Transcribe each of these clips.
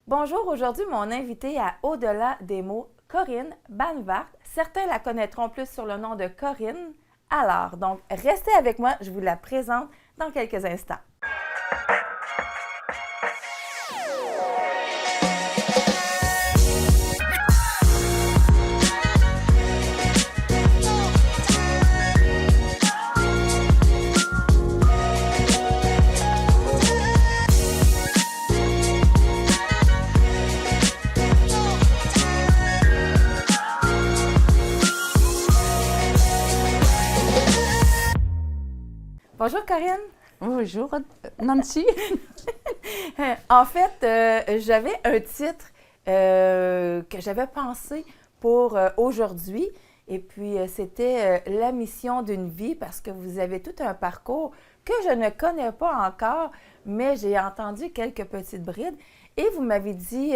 Bonjour, aujourd'hui mon invitée à Au-delà des mots, Corinne Banvart. Certains la connaîtront plus sur le nom de Corinne Allard. Donc, restez avec moi, je vous la présente dans quelques instants. Bonjour Corinne. Bonjour Nancy. En fait, j'avais un titre que j'avais pensé pour aujourd'hui. Et puis, c'était la mission d'une vie parce que vous avez tout un parcours que je ne connais pas encore, mais j'ai entendu quelques petites brides. Et vous m'avez dit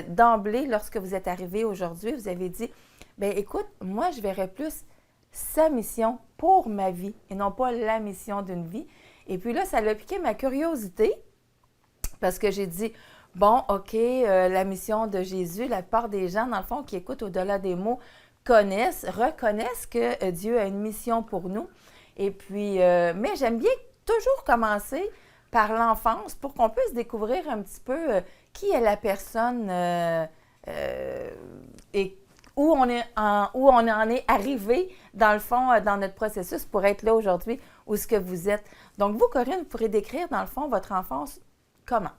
d'emblée, lorsque vous êtes arrivé aujourd'hui, vous avez dit, bien écoute, moi, je verrais plus sa mission pour ma vie et non pas la mission d'une vie. Et puis là, ça a piqué ma curiosité parce que j'ai dit, bon, OK, la mission de Jésus, la plupart des gens, dans le fond, qui écoutent Au-delà des mots, reconnaissent que Dieu a une mission pour nous. Et puis, mais j'aime bien toujours commencer par l'enfance pour qu'on puisse découvrir un petit peu qui est la personne et où on en est arrivé, dans le fond, dans notre processus pour être là aujourd'hui, où est-ce que vous êtes. Donc, vous, Corinne, vous pourrez décrire, dans le fond, votre enfance comment?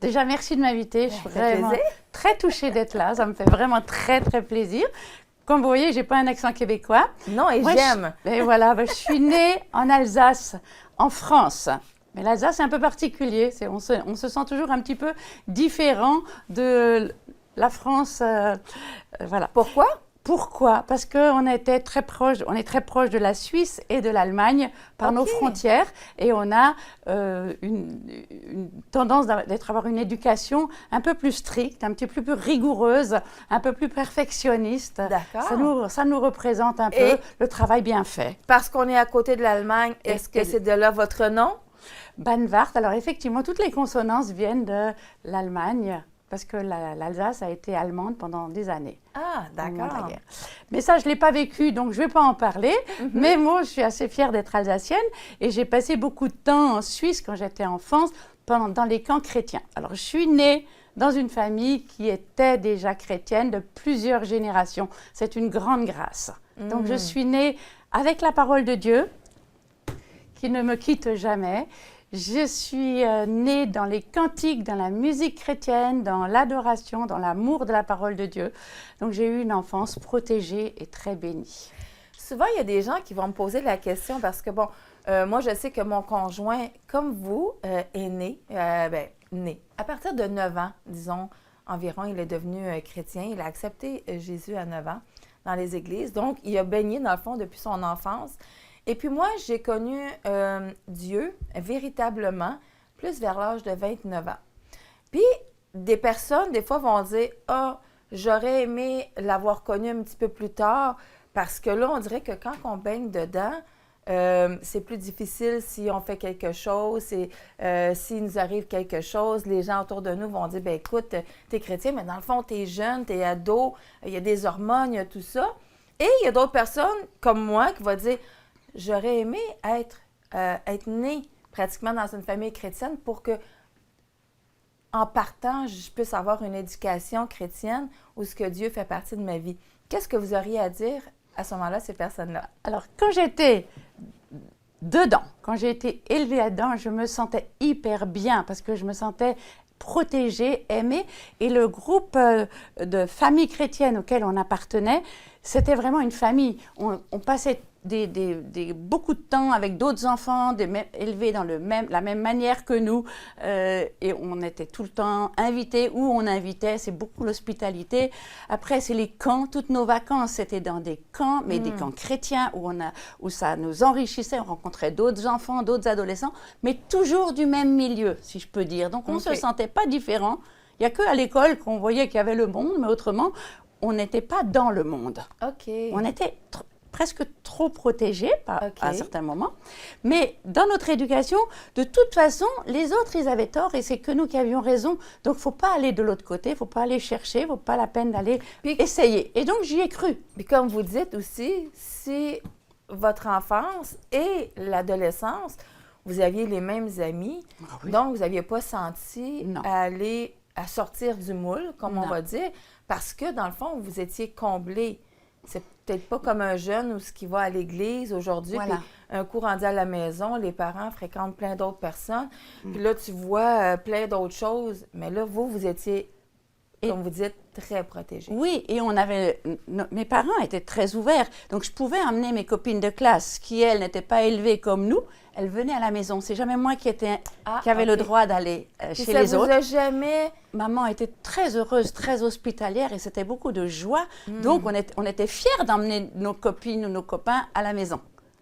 Déjà, merci de m'inviter. Je suis vraiment plaisir. très touchée d'être là. Ça me fait vraiment très, très plaisir. Comme vous voyez, je n'ai pas un accent québécois. Non, et moi, j'aime. Et voilà, je suis née en Alsace, en France. Mais l'Alsace, c'est un peu particulier. On se sent toujours un petit peu différent de la France. Voilà. Pourquoi? Pourquoi? Parce qu'on est très proche de la Suisse et de l'Allemagne par nos frontières et on a une tendance avoir une éducation un peu plus stricte, un petit peu plus rigoureuse, un peu plus perfectionniste. D'accord. Ça nous représente un peu le travail bien fait. Parce qu'on est à côté de l'Allemagne, est-ce que c'est de là votre nom? Banvart. Alors effectivement, toutes les consonances viennent de l'Allemagne. Parce que l'Alsace a été allemande pendant des années. Ah, d'accord. Mais ça, je ne l'ai pas vécu, donc je ne vais pas en parler. Mais moi, je suis assez fière d'être alsacienne. Et j'ai passé beaucoup de temps en Suisse quand j'étais enfant, dans les camps chrétiens. Alors, je suis née dans une famille qui était déjà chrétienne de plusieurs générations. C'est une grande grâce. Donc, je suis née avec la parole de Dieu, qui ne me quitte jamais. Je suis née dans les cantiques, dans la musique chrétienne, dans l'adoration, dans l'amour de la parole de Dieu. Donc, j'ai eu une enfance protégée et très bénie. Souvent, il y a des gens qui vont me poser la question parce que, bon, moi, je sais que mon conjoint, comme vous, est né, né. À partir de 9 ans, disons, environ, il est devenu chrétien. Il a accepté Jésus à 9 ans dans les églises. Donc, il a baigné, dans le fond, depuis son enfance. Et puis moi, j'ai connu Dieu véritablement plus vers l'âge de 29 ans. Puis des personnes, des fois, vont dire « Ah, j'aurais aimé l'avoir connu un petit peu plus tard parce que là, on dirait que quand on baigne dedans, c'est plus difficile si on fait quelque chose, s'il nous arrive quelque chose, les gens autour de nous vont dire « Bien, écoute, t'es chrétien, mais dans le fond, t'es jeune, t'es ado, il y a des hormones, il y a tout ça. » Et il y a d'autres personnes, comme moi, qui vont dire « J'aurais aimé être née pratiquement dans une famille chrétienne pour que, en partant, je puisse avoir une éducation chrétienne où ce que Dieu fait partie de ma vie. » Qu'est-ce que vous auriez à dire à ce moment-là, ces personnes-là? Alors, quand j'étais dedans, quand j'ai été élevée là-dedans, je me sentais hyper bien parce que je me sentais protégée, aimée. Et le groupe de familles chrétiennes auquel on appartenait, c'était vraiment une famille. On passait beaucoup de temps avec d'autres enfants élevés dans la même manière que nous et on était tout le temps invités où on invitait, c'est beaucoup l'hospitalité. Après, c'est les camps, toutes nos vacances, c'était dans des camps, mais des camps chrétiens où ça nous enrichissait, on rencontrait d'autres enfants, d'autres adolescents, mais toujours du même milieu, si je peux dire. Donc, on ne se sentait pas différent. Il n'y a qu'à l'école qu'on voyait qu'il y avait le monde, mais autrement, on n'était pas dans le monde. OK. On était presque trop protégés OK. à certains moments. Mais dans notre éducation, de toute façon, les autres, ils avaient tort et c'est que nous qui avions raison. Donc, il ne faut pas aller de l'autre côté, il ne faut pas aller chercher, il ne faut pas la peine d'aller Puis- essayer. Et donc, j'y ai cru. Puis comme vous dites aussi, si votre enfance et l'adolescence, vous aviez les mêmes amis, Ah oui. donc vous n'aviez pas senti Non. à sortir du moule, comme on Non. va dire, parce que dans le fond, vous étiez comblé. C'est peut-être pas comme un jeune ou ce qui va à l'église aujourd'hui, Voilà. puis un coup rendu à la maison, les parents fréquentent plein d'autres personnes, Mm. puis là, tu vois plein d'autres choses, mais là, vous étiez, Et- comme vous dites, très protégés. Oui, et mes parents étaient très ouverts. Donc, je pouvais emmener mes copines de classe qui, elles, n'étaient pas élevées comme nous. Elles venaient à la maison. C'est jamais moi qui avait le OK. droit d'aller Puis chez ça les vous autres. a jamais... Maman était très heureuse, très hospitalière et c'était beaucoup de joie. Hmm. Donc, on était fiers d'emmener nos copines ou nos copains à la maison.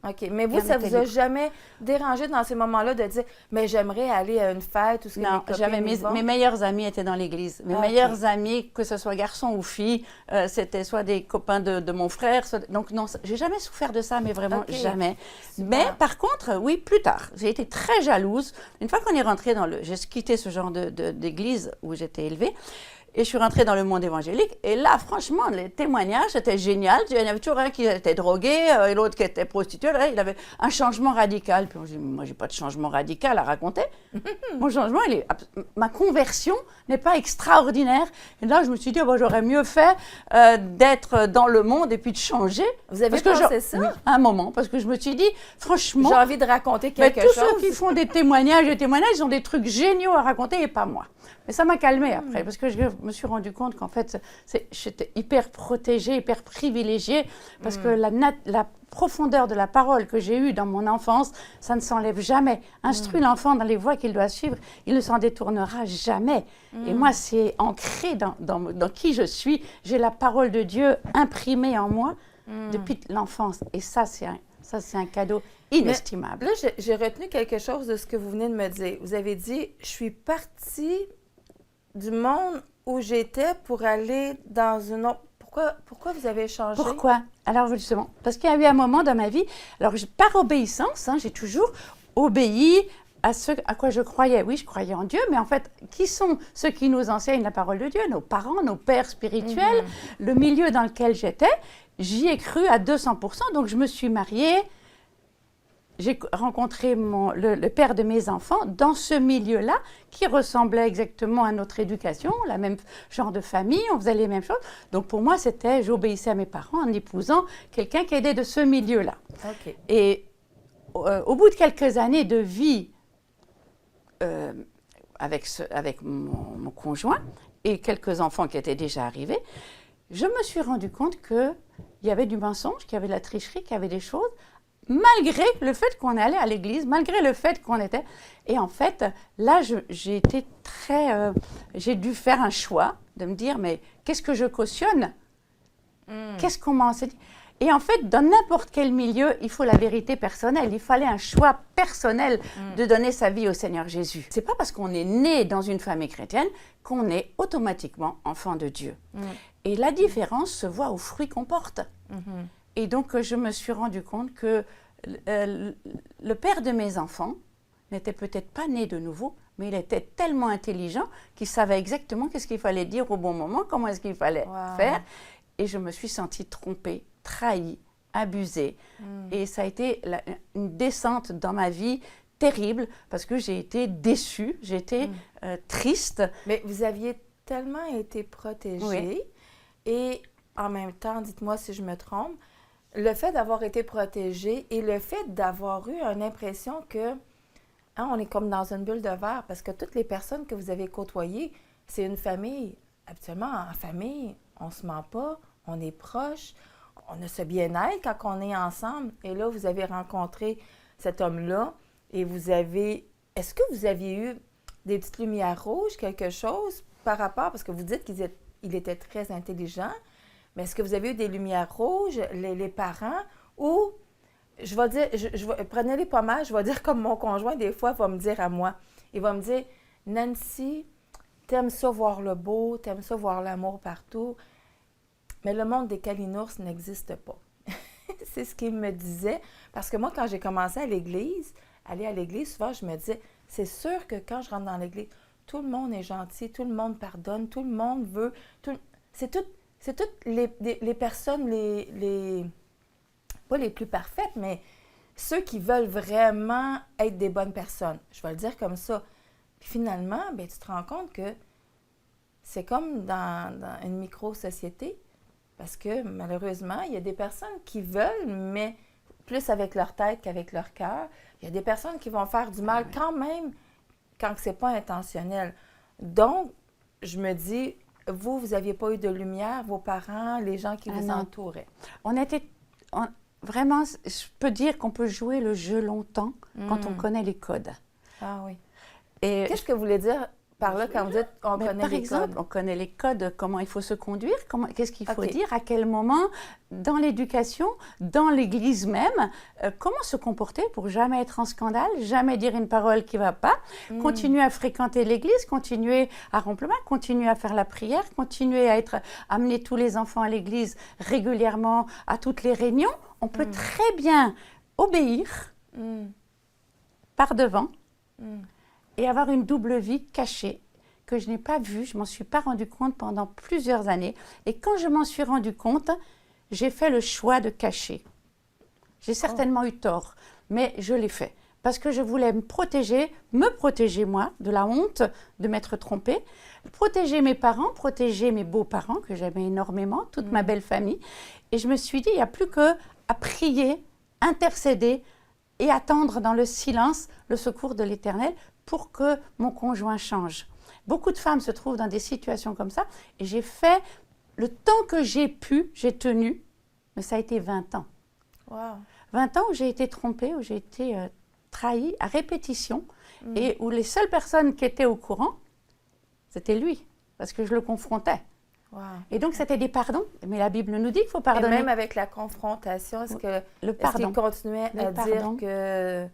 OK. Mais vous, Quand ça on était vous a libre. jamais dérangé dans ces moments-là de dire, mais j'aimerais aller à une fête ou ce que mes Non, copines j'avais y vont? mes meilleurs amis étaient dans l'église. Mes Ah, meilleurs OK. amis, que ce soit garçons ou filles, c'était soit des copains de mon frère. Donc non, j'ai jamais souffert de ça, mais vraiment OK. jamais. Super. Mais par contre, oui, plus tard, j'ai été très jalouse. Une fois qu'on est rentré j'ai quitté ce genre d'église où j'étais élevée. Et je suis rentrée dans le monde évangélique. Et là, franchement, les témoignages, c'était génial. Il y en avait toujours un qui était drogué et l'autre qui était prostitué. Là, il avait un changement radical. Puis on dit, moi, j'ai pas de changement radical à raconter. Mon changement, ma conversion n'est pas extraordinaire. Et là, je me suis dit, oh, bah, j'aurais mieux fait d'être dans le monde et puis de changer. Vous avez Parce que pensé ça? Oui, à un moment, parce que je me suis dit, franchement, J'ai envie de raconter mais quelque tous chose. ceux qui font des témoignages, ils ont des trucs géniaux à raconter et pas moi. Mais ça m'a calmée après, parce que je me suis rendu compte qu'en fait, j'étais hyper protégée, hyper privilégiée, parce que la profondeur de la parole que j'ai eue dans mon enfance, ça ne s'enlève jamais. Instruis l'enfant dans les voies qu'il doit suivre, il ne s'en détournera jamais. Et moi, c'est ancré dans qui je suis. J'ai la parole de Dieu imprimée en moi depuis l'enfance. Et ça, c'est un cadeau inestimable. Là, j'ai retenu quelque chose de ce que vous venez de me dire. Vous avez dit, je suis partie du monde où j'étais pour aller dans une autre... Pourquoi vous avez changé? Pourquoi? Alors justement, parce qu'il y a eu un moment dans ma vie, alors par obéissance, j'ai toujours obéi à ce à quoi je croyais. Oui, je croyais en Dieu, mais en fait, qui sont ceux qui nous enseignent la parole de Dieu? Nos parents, nos pères spirituels, le milieu dans lequel j'étais, j'y ai cru à 200%, donc je me suis mariée. J'ai rencontré le père de mes enfants dans ce milieu-là qui ressemblait exactement à notre éducation, la même genre de famille, on faisait les mêmes choses. Donc pour moi, j'obéissais à mes parents en épousant quelqu'un qui était de ce milieu-là. OK. Et au bout de quelques années de vie avec mon conjoint et quelques enfants qui étaient déjà arrivés, je me suis rendu compte qu'il y avait du mensonge, qu'il y avait de la tricherie, qu'il y avait des choses, malgré le fait qu'on allait à l'église, malgré le fait qu'on était... Et en fait, là, j'ai été j'ai dû faire un choix de me dire, mais qu'est-ce que je cautionne? Qu'est-ce qu'on m'a enseigné? Et en fait, dans n'importe quel milieu, il faut la vérité personnelle. Il fallait un choix personnel de donner sa vie au Seigneur Jésus. C'est pas parce qu'on est né dans une famille chrétienne qu'on est automatiquement enfant de Dieu. Et la différence se voit aux fruits qu'on porte. Et donc, je me suis rendu compte que le père de mes enfants n'était peut-être pas né de nouveau, mais il était tellement intelligent qu'il savait exactement qu'est-ce qu'il fallait dire au bon moment, comment est-ce qu'il fallait faire. Et je me suis sentie trompée, trahie, abusée. Et ça a été une descente dans ma vie terrible parce que j'ai été déçue, j'ai été triste. Mais vous aviez tellement été protégée. Oui. Et en même temps, dites-moi si je me trompe, le fait d'avoir été protégée et le fait d'avoir eu une impression que on est comme dans une bulle de verre parce que toutes les personnes que vous avez côtoyées, c'est une famille. Habituellement, en famille, on ne se ment pas, on est proche, on a ce bien-être quand on est ensemble. Et là, vous avez rencontré cet homme-là et est-ce que vous aviez eu des petites lumières rouges, quelque chose par rapport, parce que vous dites qu'il était très intelligent, mais est-ce que vous avez eu des lumières rouges, les parents, ou, je vais dire, prenez-les pas mal, je vais dire comme mon conjoint, des fois, va me dire à moi, il va me dire, Nancy, t'aimes ça voir le beau, t'aimes ça voir l'amour partout, mais le monde des calinours n'existe pas. c'est ce qu'il me disait. Parce que moi, quand j'ai commencé aller à l'église, souvent, je me disais, c'est sûr que quand je rentre dans l'église, tout le monde est gentil, tout le monde pardonne, tout le monde veut. C'est toutes les personnes, pas les plus parfaites, mais ceux qui veulent vraiment être des bonnes personnes. Je vais le dire comme ça. Puis finalement, ben, tu te rends compte que c'est comme dans une micro-société, parce que malheureusement, il y a des personnes qui veulent, mais plus avec leur tête qu'avec leur cœur. Il y a des personnes qui vont faire du mal quand même quand ce n'est pas intentionnel. Donc, je me dis, vous n'aviez pas eu de lumière, vos parents, les gens qui vous entouraient. Vraiment, je peux dire qu'on peut jouer le jeu longtemps quand on connaît les codes. Ah oui. Et qu'est-ce que vous voulez dire par là quand vous dites on connaît les codes? Par exemple, on connaît les codes, comment il faut se conduire, qu'est-ce qu'il faut dire, à quel moment, dans l'éducation, dans l'Église même, comment se comporter pour jamais être en scandale, jamais dire une parole qui ne va pas, continuer à fréquenter l'Église, continuer à rompre le bain, continuer à faire la prière, continuer à amener tous les enfants à l'Église régulièrement, à toutes les réunions. On peut très bien obéir par devant et avoir une double vie cachée que je n'ai pas vue, je ne m'en suis pas rendu compte pendant plusieurs années. Et quand je m'en suis rendu compte, j'ai fait le choix de cacher. J'ai certainement eu tort, mais je l'ai fait. Parce que je voulais me protéger moi, de la honte de m'être trompée, protéger mes parents, protéger mes beaux-parents, que j'aimais énormément, toute ma belle famille. Et je me suis dit, il n'y a plus qu'à prier, intercéder et attendre dans le silence le secours de l'Éternel pour que mon conjoint change. Beaucoup de femmes se trouvent dans des situations comme ça et j'ai fait le temps que j'ai pu, j'ai tenu, mais ça a été 20 ans. Wow. 20 ans où j'ai été trompée, où j'ai été trahie à répétition et où les seules personnes qui étaient au courant, c'était lui, parce que je le confrontais. Wow. Et donc, c'était des pardons. Mais la Bible nous dit qu'il faut pardonner. Et même avec la confrontation, est-ce qu'il continuait à dire que...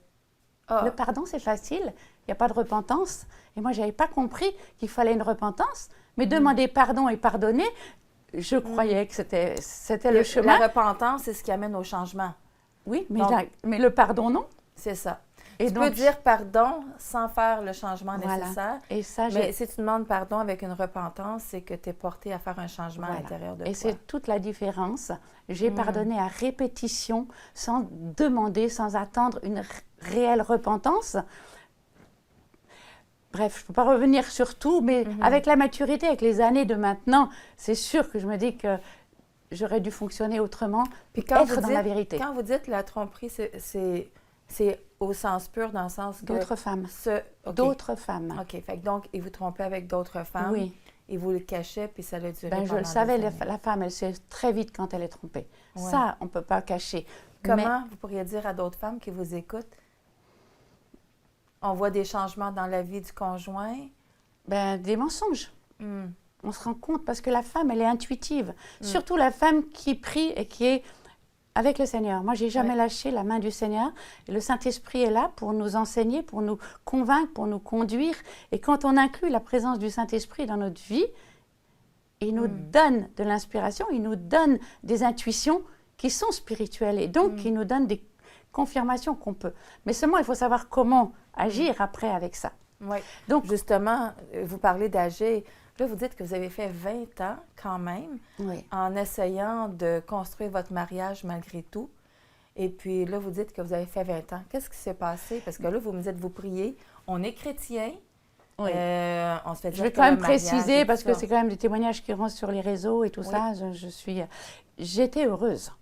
Le pardon, c'est facile. Il n'y a pas de repentance. Et moi, je n'avais pas compris qu'il fallait une repentance. Mais demander pardon et pardonner, je croyais que c'était le chemin. La repentance, c'est ce qui amène au changement. Oui, mais le pardon, non. C'est ça. Tu peux dire pardon sans faire le changement nécessaire. Et ça, mais si tu demandes pardon avec une repentance, c'est que tu es porté à faire un changement à l'intérieur de toi. Et c'est toute la différence. J'ai pardonné à répétition, sans demander, sans attendre une réelle repentance. Bref, je ne peux pas revenir sur tout, mais avec la maturité, avec les années de maintenant, c'est sûr que je me dis que j'aurais dû fonctionner autrement, puis être dans la vérité. Quand vous dites la tromperie, c'est au sens pur, dans le sens que... D'autres femmes. D'autres femmes. OK. Donc, il vous trompait avec d'autres femmes. Oui. Et vous le cachez, puis ça l'a duré pendant je le savais, la femme, elle sait très vite quand elle est trompée. Ouais. Ça, on ne peut pas cacher. Comment vous pourriez dire à d'autres femmes qui vous écoutent, on voit des changements dans la vie du conjoint? Des mensonges. On se rend compte, parce que la femme, elle est intuitive. Surtout la femme qui prie et qui est avec le Seigneur. Moi, je n'ai jamais lâché la main du Seigneur. Et le Saint-Esprit est là pour nous enseigner, pour nous convaincre, pour nous conduire. Et quand on inclut la présence du Saint-Esprit dans notre vie, il nous donne de l'inspiration, il nous donne des intuitions qui sont spirituelles. Et donc, il nous donne des confirmations qu'on peut. Mais seulement, il faut savoir comment agir après avec ça. Oui. Donc, justement, vous parlez d'agir. Là, vous dites que vous avez fait 20 ans quand même en essayant de construire votre mariage malgré tout. Et puis là, vous dites que vous avez fait 20 ans. Qu'est-ce qui s'est passé? Parce que là, vous me dites, vous priez. On est chrétien. Oui. On se fait dire je vais quand même préciser, parce que c'est quand même des témoignages qui rentrent sur les réseaux et tout ça. J'étais heureuse.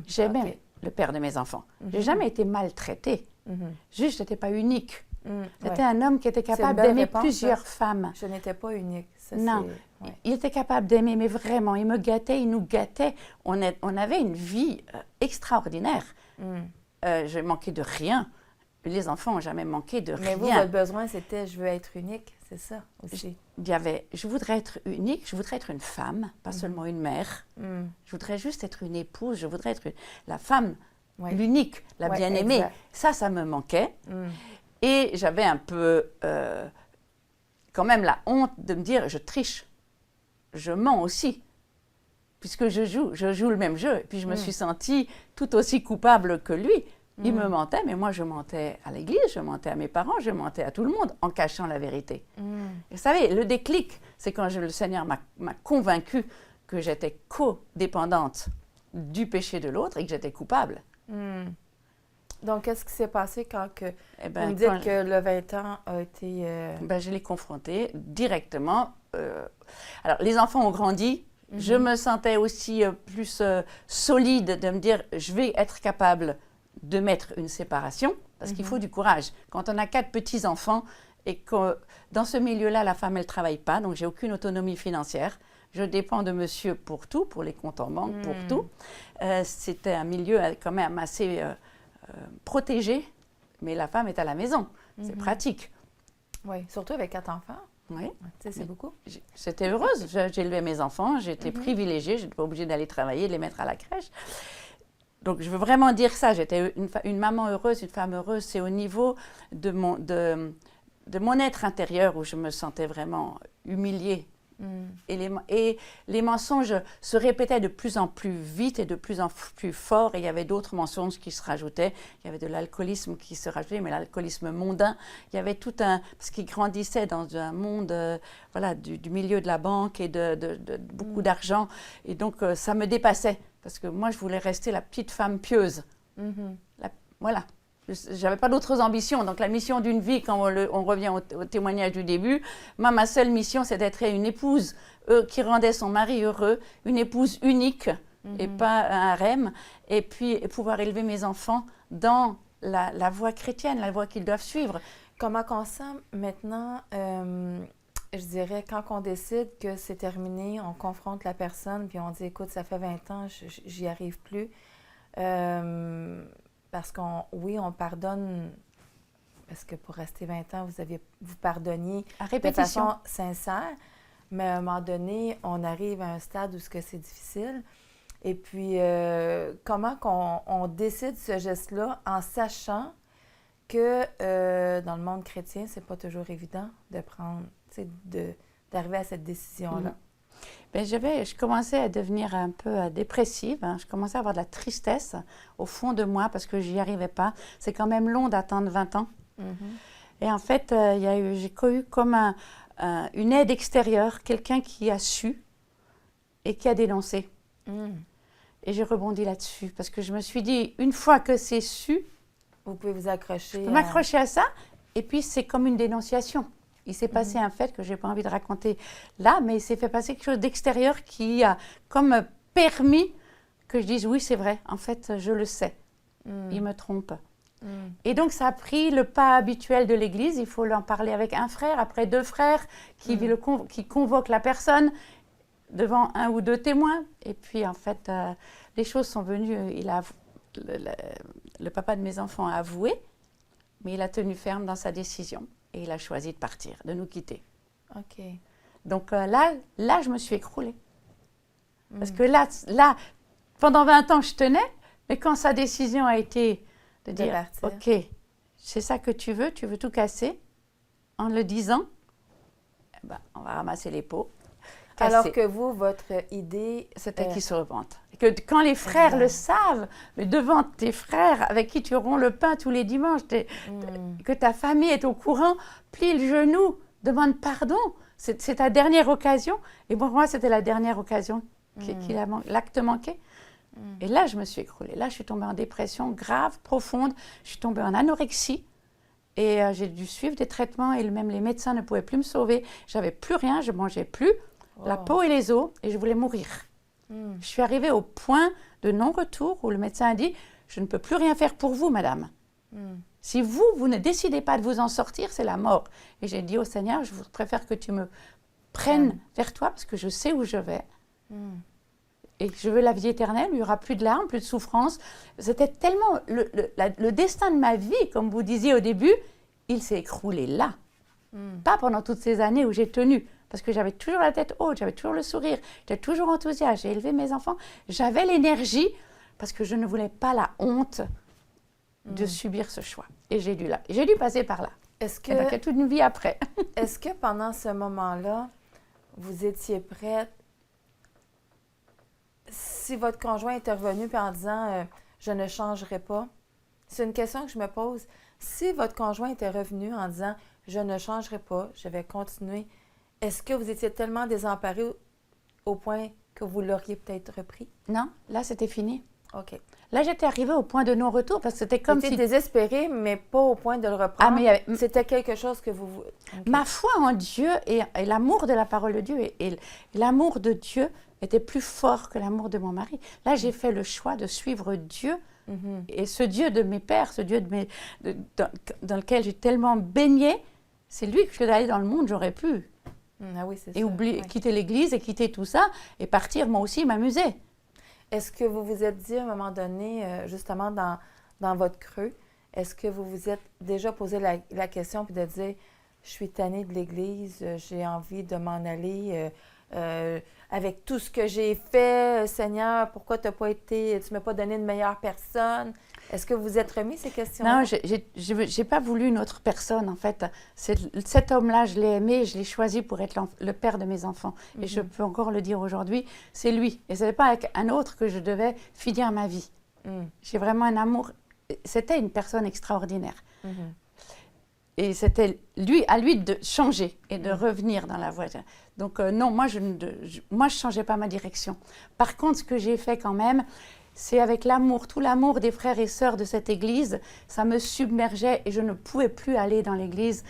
J'aimais le père de mes enfants. Je n'ai jamais été maltraitée. Juste, je n'étais pas unique. C'était un homme qui était capable d'aimer plusieurs femmes. Je n'étais pas unique. Ça, non, il était capable d'aimer, mais vraiment, il me gâtait, il nous gâtait. On avait une vie extraordinaire. Je manquais de rien. Les enfants n'ont jamais manqué de rien. Mais vous, votre besoin, c'était « je veux être unique », c'est ça aussi? Je voudrais être unique, je voudrais être une femme, pas seulement une mère. Je voudrais juste être une épouse, je voudrais être la femme, l'unique, la bien-aimée. Ça me manquait. Et j'avais un peu, quand même, la honte de me dire, je triche, je mens aussi. puisque je joue le même jeu. Et puis je me suis sentie tout aussi coupable que lui. Il me mentait, mais moi je mentais à l'église, je mentais à mes parents, je mentais à tout le monde en cachant la vérité. Et vous savez, le déclic, c'est quand le Seigneur m'a convaincue que j'étais codépendante du péché de l'autre et que j'étais coupable. Donc, qu'est-ce qui s'est passé quand vous me dites que le 20 ans a été... je l'ai confronté directement. Alors, les enfants ont grandi. Je me sentais aussi plus solide de me dire, je vais être capable de mettre une séparation, parce qu'il faut du courage. Quand on a 4 petits-enfants et que dans ce milieu-là, la femme, elle ne travaille pas, donc j'ai aucune autonomie financière. Je dépends de monsieur pour tout, pour les comptes en banque, pour tout. C'était un milieu quand même assez protégé, mais la femme est à la maison. C'est pratique. Oui, surtout avec 4 enfants. Oui. C'est beaucoup. J'étais heureuse. J'élevais mes enfants, j'étais privilégiée, je n'étais pas obligée d'aller travailler, de les mettre à la crèche. Donc, je veux vraiment dire ça. J'étais une maman heureuse, une femme heureuse. C'est au niveau de mon être intérieur où je me sentais vraiment humiliée. Et les mensonges se répétaient de plus en plus vite et de plus en plus fort. Et il y avait d'autres mensonges qui se rajoutaient. Il y avait de l'alcoolisme qui se rajoutait, mais l'alcoolisme mondain. Il y avait tout parce qu'il grandissait dans un monde du milieu de la banque et de beaucoup d'argent. Et donc, ça me dépassait. Parce que moi, je voulais rester la petite femme pieuse. Voilà. Je n'avais pas d'autres ambitions. Donc, la mission d'une vie, quand on revient au témoignage du début, ma seule mission, c'est d'être une épouse qui rendait son mari heureux, une épouse unique et pas un harem, et puis pouvoir élever mes enfants dans la voie chrétienne, la voie qu'ils doivent suivre. Comment on sent maintenant, je dirais, quand on décide que c'est terminé, on confronte la personne, puis on dit, écoute, ça fait 20 ans, j'y arrive plus. Parce on pardonne, parce que pour rester 20 ans, vous pardonniez de façon sincère, mais à un moment donné, on arrive à un stade où c'est difficile. Et puis, comment on décide ce geste-là en sachant que dans le monde chrétien, c'est pas toujours évident de prendre, d'arriver à cette décision-là. Je commençais à devenir un peu dépressive. Je commençais à avoir de la tristesse au fond de moi parce que j'y arrivais pas. C'est quand même long d'attendre 20 ans. Et en fait, j'ai eu comme une aide extérieure, quelqu'un qui a su et qui a dénoncé. Et j'ai rebondi là-dessus parce que je me suis dit, une fois que c'est su, vous pouvez vous accrocher. Je peux m'accrocher à ça. Et puis, c'est comme une dénonciation. Il s'est passé un fait que je n'ai pas envie de raconter là, mais il s'est fait passer quelque chose d'extérieur qui a comme permis que je dise oui, c'est vrai, en fait, je le sais. Il me trompe. Et donc, ça a pris le pas habituel de l'Église. Il faut en parler avec un frère, après 2 frères qui convoquent la personne devant 1 ou 2 témoins. Et puis, en fait, les choses sont venues. Le papa de mes enfants a avoué, mais il a tenu ferme dans sa décision. Et il a choisi de partir, de nous quitter. OK. Donc là, je me suis écroulée. Parce que là, pendant 20 ans, je tenais, mais quand sa décision a été de dire, partir. OK, c'est ça que tu veux tout casser, en le disant, on va ramasser les pots. Casser. Alors que vous, votre idée... C'était qu'ils se repentent. Que quand les frères le savent, mais devant tes frères avec qui tu romps le pain tous les dimanches, que ta famille est au courant, plie le genou, demande pardon. C'est ta dernière occasion. Et pour moi, c'était la dernière occasion l'acte manquait. Et là, je me suis écroulée. Là, je suis tombée en dépression grave, profonde. Je suis tombée en anorexie. Et j'ai dû suivre des traitements et même les médecins ne pouvaient plus me sauver. J'avais plus rien, je mangeais plus. La peau et les os, et je voulais mourir. Je suis arrivée au point de non-retour où le médecin a dit « Je ne peux plus rien faire pour vous, madame. Si vous ne décidez pas de vous en sortir, c'est la mort. » Et j'ai dit au Seigneur « Je préfère que tu me prennes vers toi parce que je sais où je vais. Et je veux la vie éternelle, il n'y aura plus de larmes, plus de souffrance. » C'était tellement le destin de ma vie, comme vous disiez au début, il s'est écroulé là. Pas pendant toutes ces années où j'ai tenu. Parce que j'avais toujours la tête haute, j'avais toujours le sourire, j'étais toujours enthousiaste, j'ai élevé mes enfants. J'avais l'énergie parce que je ne voulais pas la honte de subir ce choix. Et j'ai dû passer par là. Est-ce que... Il y a toute une vie après. Est-ce que pendant ce moment-là, vous étiez prête si votre conjoint était revenu puis en disant je ne changerai pas, c'est une question que je me pose. Si votre conjoint était revenu en disant je ne changerai pas, je vais continuer, est-ce que vous étiez tellement désemparé au point que vous l'auriez peut-être repris? Non, là, c'était fini. OK. Là, j'étais arrivée au point de non-retour parce que c'était comme Vous étiez si... désespéré, mais pas au point de le reprendre. Ah, mais il y avait- C'était quelque chose que vous... OK. Ma foi en Dieu et l'amour de la parole de Dieu et l'amour de Dieu était plus fort que l'amour de mon mari. Là, j'ai fait le choix de suivre Dieu Mhm. et ce Dieu de mes pères, ce Dieu dans lequel j'ai tellement baigné, c'est lui que je devais aller dans le monde, j'aurais pu. Ah oui, c'est Et ça. oublier, Oui. quitter l'église et quitter tout ça et partir moi aussi m'amuser. Est-ce que vous vous êtes dit à un moment donné, justement dans votre creux, est-ce que vous vous êtes déjà posé la question puis de dire, je suis tannée de l'Église, j'ai envie de m'en aller avec tout ce que j'ai fait, Seigneur, pourquoi tu m'as pas donné une meilleure personne? Est-ce que vous vous êtes remis ces questions-là? Non, j'ai pas voulu une autre personne, en fait. Cet homme-là, je l'ai aimé, je l'ai choisi pour être le père de mes enfants. Et je peux encore le dire aujourd'hui, c'est lui. Et ce n'est pas avec un autre que je devais finir ma vie. Mm. J'ai vraiment un amour. C'était une personne extraordinaire. Mhm. Et c'était à lui de changer et de revenir dans la voie. Donc non, moi, je changeais pas ma direction. Par contre, ce que j'ai fait quand même, c'est avec l'amour, tout l'amour des frères et sœurs de cette église, ça me submergeait et je ne pouvais plus aller dans l'église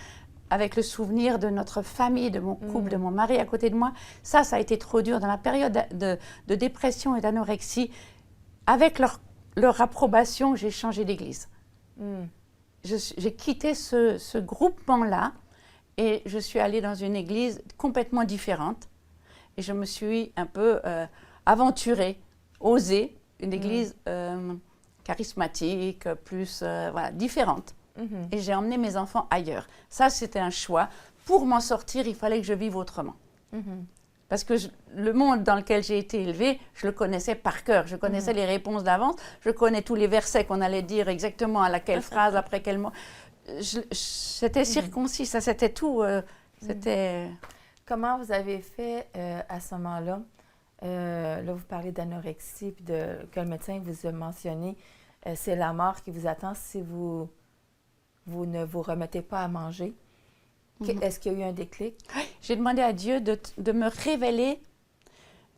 avec le souvenir de notre famille, de mon couple, de mon mari à côté de moi. Ça a été trop dur. Dans la période de dépression et d'anorexie, avec leur approbation, j'ai changé d'église. Mm. J'ai quitté ce groupement-là et je suis allée dans une église complètement différente. Et je me suis un peu aventurée, osée, une église charismatique, plus voilà, différente. Mhm. Et j'ai emmené mes enfants ailleurs. Ça, c'était un choix. Pour m'en sortir, il fallait que je vive autrement. Mhm. Parce que le monde dans lequel j'ai été élevée, je le connaissais par cœur. Je connaissais les réponses d'avance. Je connais tous les versets qu'on allait dire exactement à laquelle phrase, après quel mot. C'était circoncis, ça, c'était tout. C'était... Comment vous avez fait à ce moment-là? Là, vous parlez d'anorexie, puis que le médecin vous a mentionné, c'est la mort qui vous attend si vous ne vous remettez pas à manger. Est-ce qu'il y a eu un déclic? J'ai demandé à Dieu de me révéler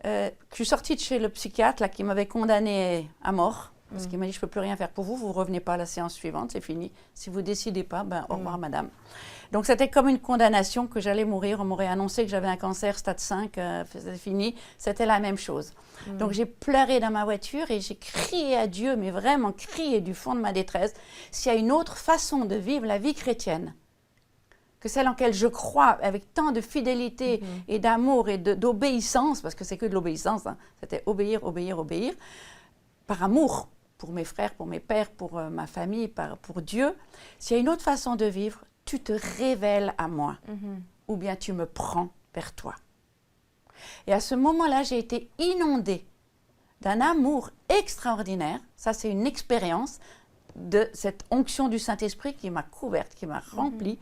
que je suis sortie de chez le psychiatre là, qui m'avait condamnée à mort. Parce qu'il m'a dit, je ne peux plus rien faire pour vous, vous ne revenez pas à la séance suivante, c'est fini. Si vous ne décidez pas, ben, au revoir madame. Donc c'était comme une condamnation que j'allais mourir. On m'aurait annoncé que j'avais un cancer stade 5, c'était fini. C'était la même chose. Donc j'ai pleuré dans ma voiture et j'ai crié à Dieu, mais vraiment crié du fond de ma détresse, s'il y a une autre façon de vivre la vie chrétienne, que celle en laquelle je crois avec tant de fidélité et d'amour et d'obéissance, parce que c'est que de l'obéissance, hein. C'était obéir, obéir, obéir, par amour pour mes frères, pour mes pères, pour ma famille, pour Dieu. S'il y a une autre façon de vivre, tu te révèles à moi, ou bien tu me prends vers toi. Et à ce moment-là, j'ai été inondée d'un amour extraordinaire. Ça, c'est une expérience de cette onction du Saint-Esprit qui m'a couverte, qui m'a remplie.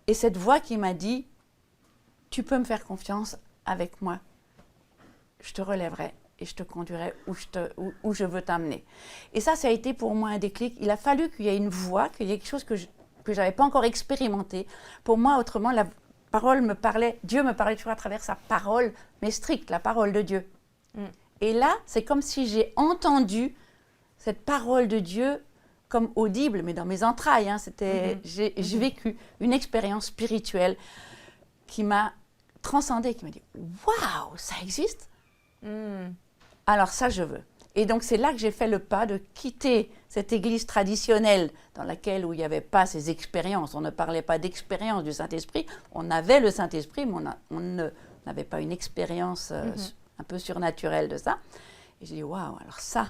Et cette voix qui m'a dit, tu peux me faire confiance avec moi, je te relèverai et je te conduirai où je veux t'amener. Et ça a été pour moi un déclic. Il a fallu qu'il y ait une voix, qu'il y ait quelque chose que je n'avais pas encore expérimenté. Pour moi, autrement, la parole me parlait, Dieu me parlait toujours à travers sa parole, mais stricte, la parole de Dieu. Et là, c'est comme si j'ai entendu cette parole de Dieu comme audible, mais dans mes entrailles. Hein, j'ai vécu une expérience spirituelle qui m'a transcendée, qui m'a dit « Waouh, ça existe !» Alors ça, je veux. Et donc, c'est là que j'ai fait le pas de quitter cette église traditionnelle dans laquelle où il n'y avait pas ces expériences. On ne parlait pas d'expérience du Saint-Esprit. On avait le Saint-Esprit, mais on n'avait pas une expérience un peu surnaturelle de ça. Et j'ai dit « Waouh, alors ça,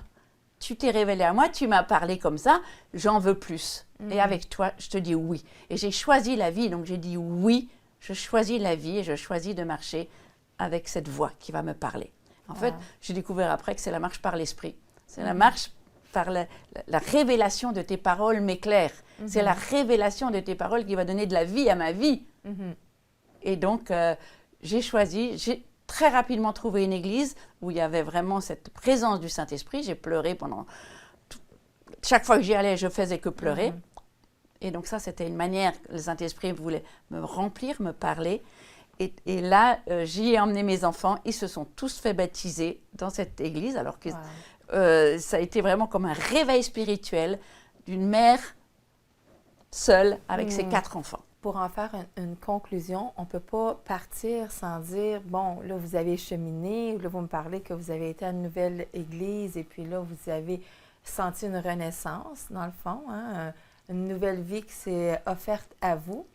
tu t'es révélé à moi, tu m'as parlé comme ça, j'en veux plus. Et avec toi, je te dis oui. » Et j'ai choisi la vie, donc j'ai dit oui, je choisis la vie et je choisis de marcher avec cette voix qui va me parler. En fait, j'ai découvert après que c'est la marche par l'esprit. C'est la marche par la révélation de tes paroles m'éclaire. C'est la révélation de tes paroles qui va donner de la vie à ma vie. Et donc, j'ai choisi, très rapidement trouvé une église où il y avait vraiment cette présence du Saint-Esprit. J'ai pleuré pendant... Chaque fois que j'y allais, je faisais que pleurer. Et donc ça, c'était une manière, le Saint-Esprit voulait me remplir, me parler. Et là, j'y ai emmené mes enfants. Ils se sont tous fait baptiser dans cette église, alors que ça a été vraiment comme un réveil spirituel d'une mère seule avec ses 4 enfants. Pour en faire une conclusion, on ne peut pas partir sans dire, bon, là, vous avez cheminé, là, vous me parlez que vous avez été à une nouvelle église et puis là, vous avez senti une renaissance, dans le fond, hein, une nouvelle vie qui s'est offerte à vous.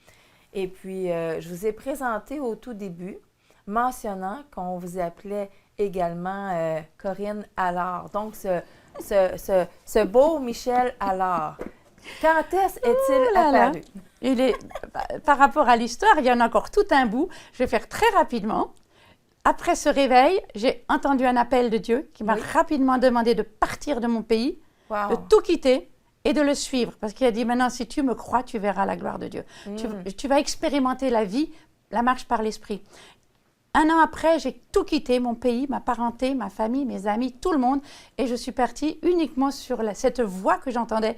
Et puis, je vous ai présenté au tout début, mentionnant qu'on vous appelait également Corinne Allard. Donc, ce beau Michel Allard. Quand est-il apparu? Par rapport à l'histoire, il y en a encore tout un bout. Je vais faire très rapidement. Après ce réveil, j'ai entendu un appel de Dieu qui m'a rapidement demandé de partir de mon pays, de tout quitter et de le suivre. Parce qu'il a dit, maintenant, si tu me crois, tu verras la gloire de Dieu. Tu vas expérimenter la vie, la marche par l'esprit. 1 an après, j'ai tout quitté, mon pays, ma parenté, ma famille, mes amis, tout le monde. Et je suis partie uniquement sur cette voie que j'entendais.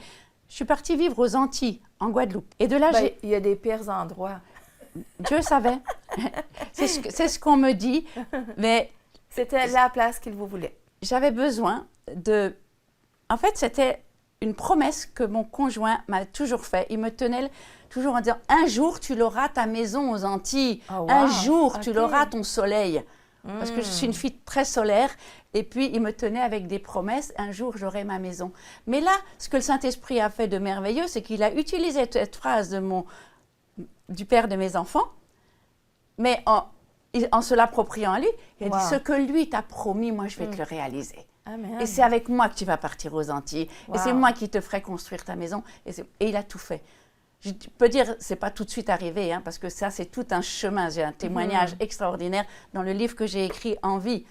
Je suis partie vivre aux Antilles, en Guadeloupe. Et de là, il y a des pires endroits. Dieu savait. C'est ce qu'on me dit. Mais c'était la place qu'il vous voulait. J'avais besoin de... En fait, c'était une promesse que mon conjoint m'a toujours fait. Il me tenait toujours en disant, un jour, tu l'auras ta maison aux Antilles. Oh, wow. Un jour, tu l'auras ton soleil. Parce que je suis une fille très solaire. Et puis, il me tenait avec des promesses. Un jour, j'aurai ma maison. Mais là, ce que le Saint-Esprit a fait de merveilleux, c'est qu'il a utilisé cette phrase du père de mes enfants, mais en se l'appropriant à lui. Il a dit, ce que lui t'a promis, moi, je vais te le réaliser. Amen. Et c'est avec moi que tu vas partir aux Antilles. Et c'est moi qui te ferai construire ta maison. Et il a tout fait. Je peux dire, ce n'est pas tout de suite arrivé, hein, parce que ça, c'est tout un chemin. J'ai un témoignage extraordinaire dans le livre que j'ai écrit, En vie.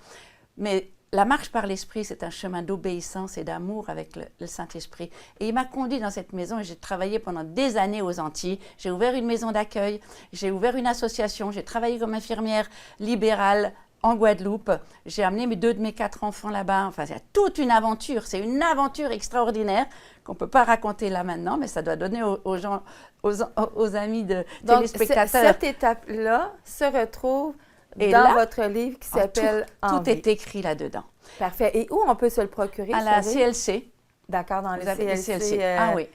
Mais la marche par l'esprit, c'est un chemin d'obéissance et d'amour avec le Saint-Esprit. Et il m'a conduit dans cette maison et j'ai travaillé pendant des années aux Antilles. J'ai ouvert une maison d'accueil, j'ai ouvert une association, j'ai travaillé comme infirmière libérale en Guadeloupe. J'ai amené 2 de mes 4 enfants là-bas. Enfin, c'est toute une aventure. C'est une aventure extraordinaire qu'on ne peut pas raconter là maintenant, mais ça doit donner aux gens, aux amis de téléspectateurs. Cette étape-là se retrouve dans votre livre qui s'appelle En vie. Tout est écrit là-dedans. Parfait. Et où on peut se le procurer? À la CLC. D'accord, dans les CLC. Ah oui,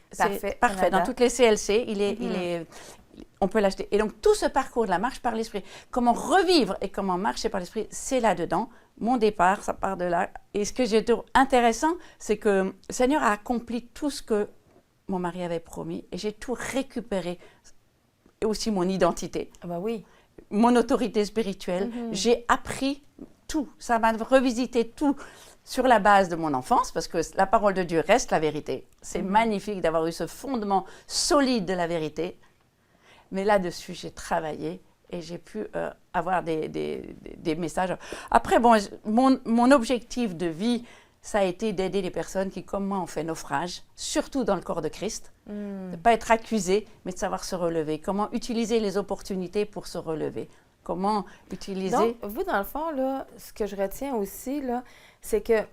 parfait. Dans toutes les CLC, on peut l'acheter. Et donc, tout ce parcours de la marche par l'esprit, comment revivre et comment marcher par l'esprit, c'est là-dedans. Mon départ, ça part de là. Et ce que j'ai trouvé intéressant, c'est que le Seigneur a accompli tout ce que mon mari avait promis. Et j'ai tout récupéré. Et aussi mon identité. Ah bah oui. Mon autorité spirituelle. J'ai appris tout. Ça m'a revisité tout sur la base de mon enfance, parce que la parole de Dieu reste la vérité. C'est magnifique d'avoir eu ce fondement solide de la vérité. Mais là-dessus, j'ai travaillé et j'ai pu avoir des messages. Après, bon, mon objectif de vie, ça a été d'aider les personnes qui, comme moi, ont fait naufrage, surtout dans le corps de Christ. De ne pas être accusé, mais de savoir se relever. Comment utiliser les opportunités pour se relever. Comment utiliser... Donc, vous, dans le fond, là, ce que je retiens aussi, là, c'est que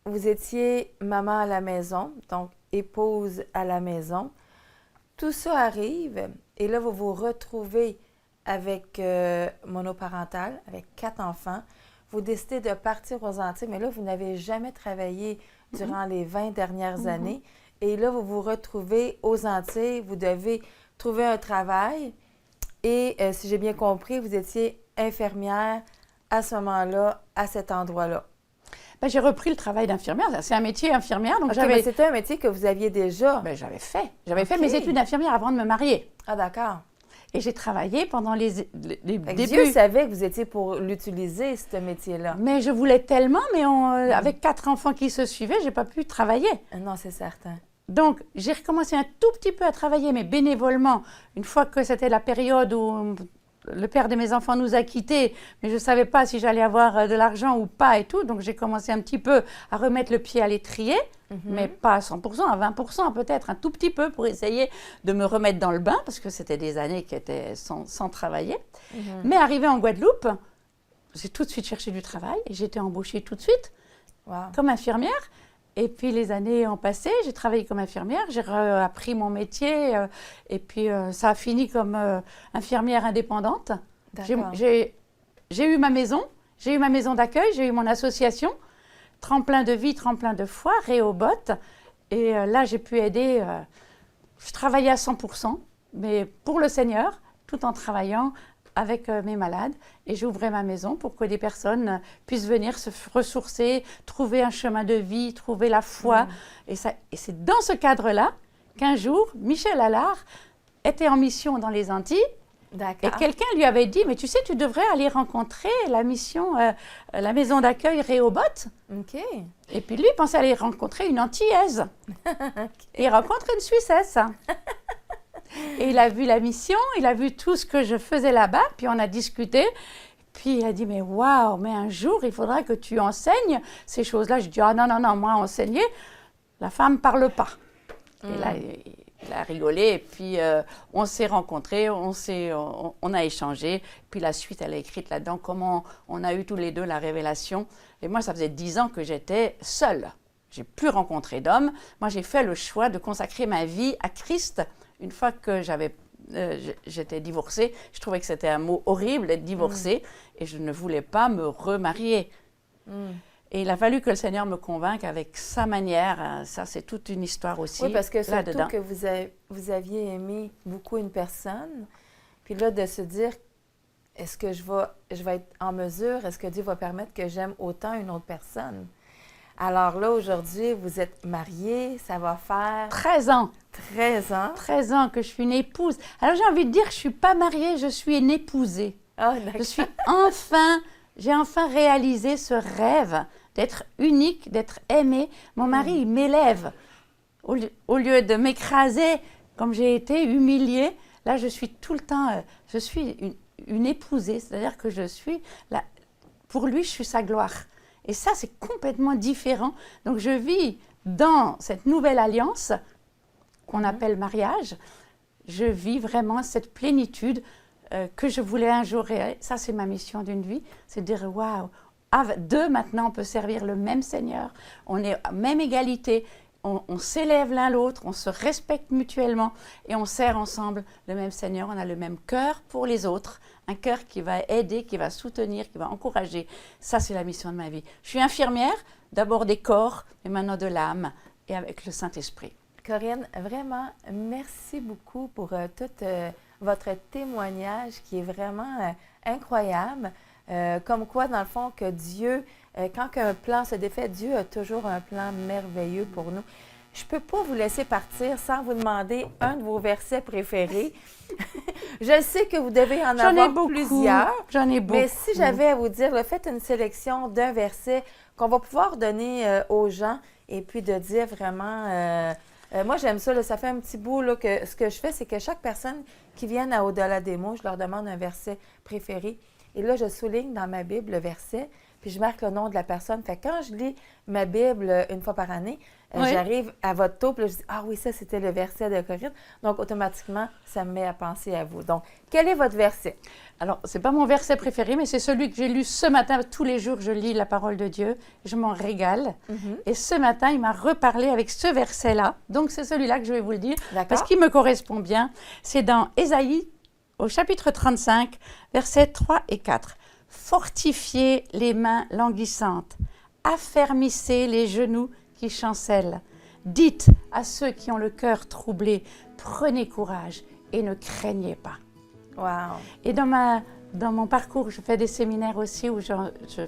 vous étiez maman à la maison, donc épouse à la maison. Tout ça arrive et là, vous vous retrouvez avec monoparental, avec 4 enfants. Vous décidez de partir aux Antilles, mais là, vous n'avez jamais travaillé durant les 20 dernières années. Et là, vous vous retrouvez aux Antilles, vous devez trouver un travail. Et si j'ai bien compris, vous étiez infirmière à ce moment-là, à cet endroit-là. Ben, j'ai repris le travail d'infirmière. C'est un métier infirmière. Donc c'était un métier que vous aviez déjà. Ben, j'avais fait mes études d'infirmière avant de me marier. Ah, d'accord. Et j'ai travaillé pendant les débuts. Dieu savait que vous étiez pour l'utiliser, ce métier-là. Mais je voulais tellement, mais avec 4 enfants qui se suivaient, je n'ai pas pu travailler. Non, c'est certain. Donc, j'ai recommencé un tout petit peu à travailler, mais bénévolement, une fois que c'était la période où le père de mes enfants nous a quittés, mais je ne savais pas si j'allais avoir de l'argent ou pas et tout. Donc, j'ai commencé un petit peu à remettre le pied à l'étrier, mais pas à 100%, à 20% peut-être, un tout petit peu pour essayer de me remettre dans le bain, parce que c'était des années qui étaient sans travailler. Mais arrivé en Guadeloupe, j'ai tout de suite cherché du travail et j'ai été embauchée tout de suite Wow. comme infirmière. Et puis les années ont passé, j'ai travaillé comme infirmière, j'ai appris mon métier et puis ça a fini comme infirmière indépendante. D'accord. J'ai eu ma maison, j'ai eu ma maison d'accueil, j'ai eu mon association, Tremplin de vie, Tremplin de foi, Rehoboth. Et là, j'ai pu aider, je travaillais à 100%, mais pour le Seigneur, tout en travaillant avec mes malades. Et j'ouvrais ma maison pour que des personnes puissent venir se ressourcer, trouver un chemin de vie, trouver la foi. Et c'est dans ce cadre-là qu'un jour, Michel Allard était en mission dans les Antilles. Et D'accord. quelqu'un lui avait dit, mais tu sais, tu devrais aller rencontrer la mission, la maison d'accueil Rehoboth. OK. Et puis lui, il pensait aller rencontrer une Antillaise. Et il rencontre une Suissesse. Et il a vu la mission, il a vu tout ce que je faisais là-bas, puis on a discuté. Puis il a dit, mais waouh, mais un jour, il faudra que tu enseignes ces choses-là. Je dis, ah non, non, non, moi, enseigner, la femme ne parle pas. Et là, il a rigolé, et puis on s'est rencontrés, on a échangé. Puis la suite, elle est écrite là-dedans, comment on a eu tous les deux la révélation. Et moi, ça faisait 10 ans que j'étais seule. J'ai plus rencontré d'hommes. Moi, j'ai fait le choix de consacrer ma vie à Christ. Une fois que j'étais divorcée, je trouvais que c'était un mot horrible d'être divorcée, et je ne voulais pas me remarier. Et il a fallu que le Seigneur me convainque avec sa manière. Ça, c'est toute une histoire aussi. Oui, parce que surtout là-dedans. que vous aviez aimé beaucoup une personne, puis là, de se dire, est-ce que je vais être en mesure, est-ce que Dieu va permettre que j'aime autant une autre personne? Alors là, aujourd'hui, vous êtes mariés, ça va faire 13 ans. 13 ans. 13 ans que je suis une épouse. Alors j'ai envie de dire que je ne suis pas mariée, je suis une épousée. Ah, d'accord. J'ai enfin réalisé ce rêve d'être unique, d'être aimée. Mon mari, il m'élève. Au lieu de m'écraser comme j'ai été humiliée, là je suis tout le temps, je suis une épousée, c'est-à-dire que je suis, pour lui, je suis sa gloire. Et ça, c'est complètement différent. Donc je vis dans cette nouvelle alliance qu'on appelle mariage, je vis vraiment cette plénitude que je voulais un jour réaliser. Ça, c'est ma mission d'une vie, c'est de dire, waouh, deux, maintenant, on peut servir le même Seigneur, on est à même égalité, on s'élève l'un l'autre, on se respecte mutuellement et on sert ensemble le même Seigneur, on a le même cœur pour les autres, un cœur qui va aider, qui va soutenir, qui va encourager. Ça, c'est la mission de ma vie. Je suis infirmière, d'abord des corps, mais maintenant de l'âme et avec le Saint-Esprit. Corinne, vraiment, merci beaucoup pour tout votre témoignage qui est vraiment incroyable. Comme quoi, dans le fond, que Dieu, quand un plan se défait, Dieu a toujours un plan merveilleux pour nous. Je ne peux pas vous laisser partir sans vous demander un de vos versets préférés. Je sais que vous devez en avoir plusieurs. J'en ai beaucoup. Mais si j'avais à vous dire, faites une sélection d'un verset qu'on va pouvoir donner aux gens et puis de dire vraiment... moi, j'aime ça. Là, ça fait un petit bout là, que ce que je fais, c'est que chaque personne qui vient à Au-delà des mots, je leur demande un verset préféré. Et là, je souligne dans ma Bible le verset, puis je marque le nom de la personne. Fait que quand je lis ma Bible une fois par année, j'arrive à votre tour, puis là, je dis « Ah oui, ça, c'était le verset de Corinne. » Donc, automatiquement, ça me met à penser à vous. Donc, quel est votre verset? Alors, ce n'est pas mon verset préféré, mais c'est celui que j'ai lu ce matin. Tous les jours, je lis la parole de Dieu. Je m'en régale. Et ce matin, il m'a reparlé avec ce verset-là. Donc, c'est celui-là que je vais vous le dire, parce qu'il me correspond bien. C'est dans Ésaïe, au chapitre 35, versets 3 et 4. « Fortifiez les mains languissantes, affermissez les genoux qui chancellent. Dites à ceux qui ont le cœur troublé, prenez courage et ne craignez pas. » Wow. Et dans mon parcours, je fais des séminaires aussi, où je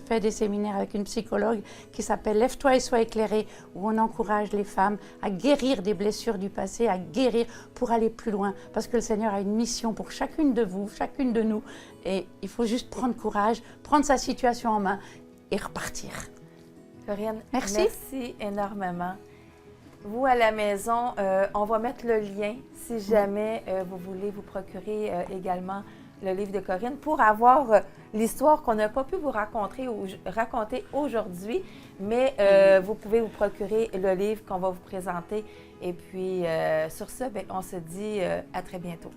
fais des séminaires avec une psychologue qui s'appelle « Lève-toi et sois éclairé », où on encourage les femmes à guérir des blessures du passé, à guérir pour aller plus loin. Parce que le Seigneur a une mission pour chacune de vous, chacune de nous. Et il faut juste prendre courage, prendre sa situation en main et repartir. Corinne, merci énormément. Vous, à la maison, on va mettre le lien si jamais vous voulez vous procurer également le livre de Corinne pour avoir l'histoire qu'on n'a pas pu vous raconter aujourd'hui, mais vous pouvez vous procurer le livre qu'on va vous présenter. Et puis, sur ce, on se dit à très bientôt.